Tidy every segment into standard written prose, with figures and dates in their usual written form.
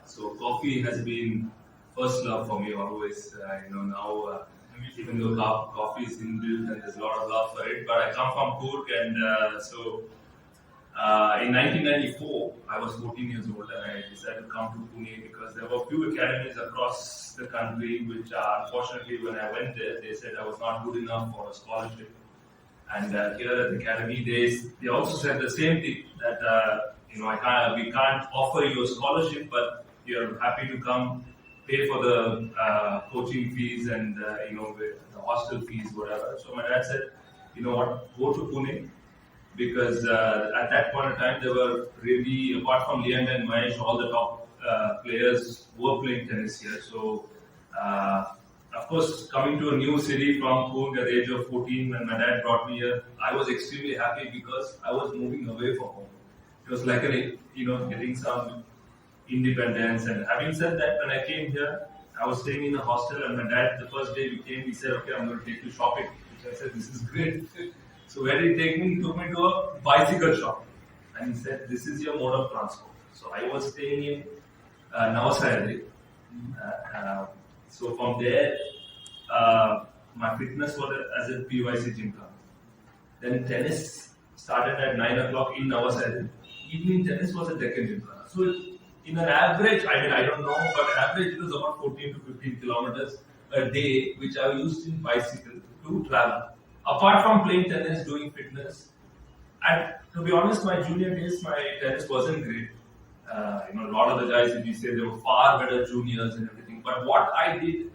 So coffee has been first love for me always. Now even though coffee is inbuilt and there's a lot of love for it, but I come from Kurk and in 1994 I was 14 years old and I decided to come to Pune because there were few academies across the country which unfortunately when I went there they said I was not good enough for a scholarship. And here at the academy, they also said the same thing that we can't offer you a scholarship, but you're happy to come, pay for the coaching fees and the hostel fees, whatever. So my dad said, you know what, go to Pune because at that point in time there were really, apart from Leander and Mahesh, all the top players were playing tennis here. So. Of course, coming to a new city from Kurk at the age of 14 when my dad brought me here, I was extremely happy because I was moving away from home. It was like getting some independence. And having said that, when I came here, I was staying in a hostel and my dad, the first day we came, he said, okay, I'm going to take you shopping. Which I said, this is great. So where did he take me? He took me to a bicycle shop. And he said, this is your mode of transport. So I was staying in Navasayadri. So from there, my fitness was as a PYC gym club. Then tennis started at 9 o'clock in Navasayadri. Evening tennis was at Deccan Gym club. So in an average, I don't know, but average it was about 14 to 15 kilometers a day, which I used in bicycle to travel. Apart from playing tennis, doing fitness, and to be honest, my junior days, my tennis wasn't great. A lot of the guys, if you say, they were far better juniors and everything. But what I did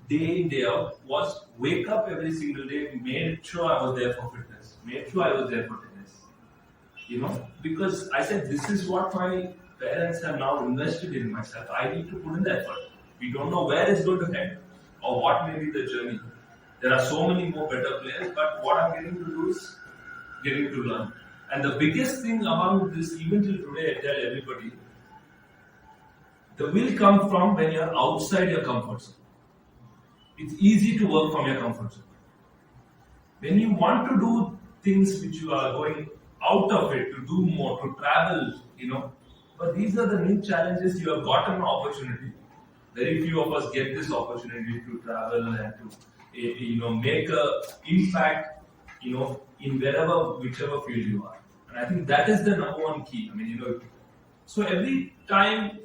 day in, day out was wake up every single day, made sure I was there for fitness, made sure I was there for tennis. Because I said, this is what my parents have now invested in myself. I need to put in the effort. We don't know where it's going to head or what may be the journey. There are so many more better players, but what I'm getting to do is getting to learn. And the biggest thing about this, even till today, I tell everybody, the will come from when you're outside your comfort zone. It's easy to work from your comfort zone. When you want to do things which you are going out of it, to do more, to travel, but these are the new challenges. You have got an opportunity. Very few of us get this opportunity to travel and to, make an impact, in whichever field you are. And I think that is the number one key. So every time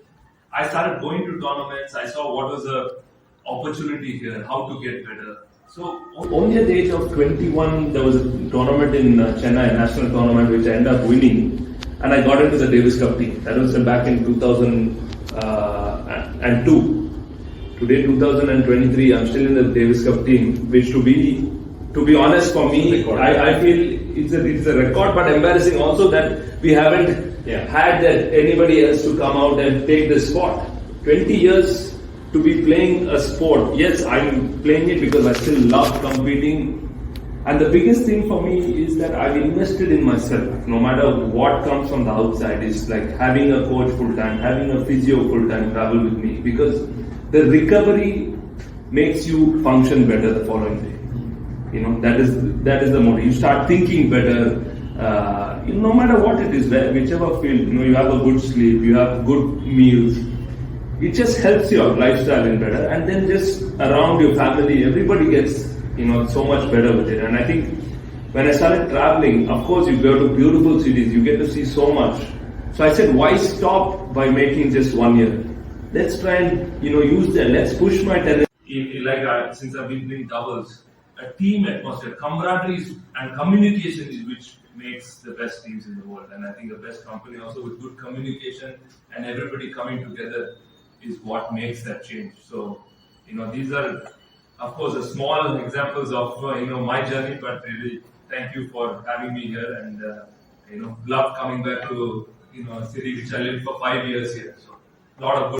I started going to tournaments, I saw what was the opportunity here, how to get better. So only at the age of 21, there was a tournament in Chennai, a national tournament, which I ended up winning. And I got into the Davis Cup team. That was back in 2002. Today, 2023, I'm still in the Davis Cup team, which to be honest for me, I feel it's a record, but embarrassing also that we haven't had that anybody else to come out and take the spot. 20 years to be playing a sport. Yes, I'm playing it because I still love competing. And the biggest thing for me is that I've invested in myself. No matter what comes from the outside, it's like having a coach full time, having a physio full time travel with me, because the recovery makes you function better the following day. That is the motive. You start thinking better. No matter what it is, whichever field, you have a good sleep, you have good meals. It just helps your lifestyle in better, and then just around your family, everybody gets so much better with it. And I think when I started traveling, of course you go to beautiful cities, you get to see so much. So I said, why stop by making just 1 year? Let's try and use that. Let's push my tennis. Since I've been doing doubles, a team atmosphere, camaraderie and communication is which makes the best teams in the world. And I think the best company also with good communication and everybody coming together is what makes that change. So, these are, of course, a small examples of, my journey, but really thank you for having me here and, love coming back to, a city which I lived for 5 years here. So, a lot of good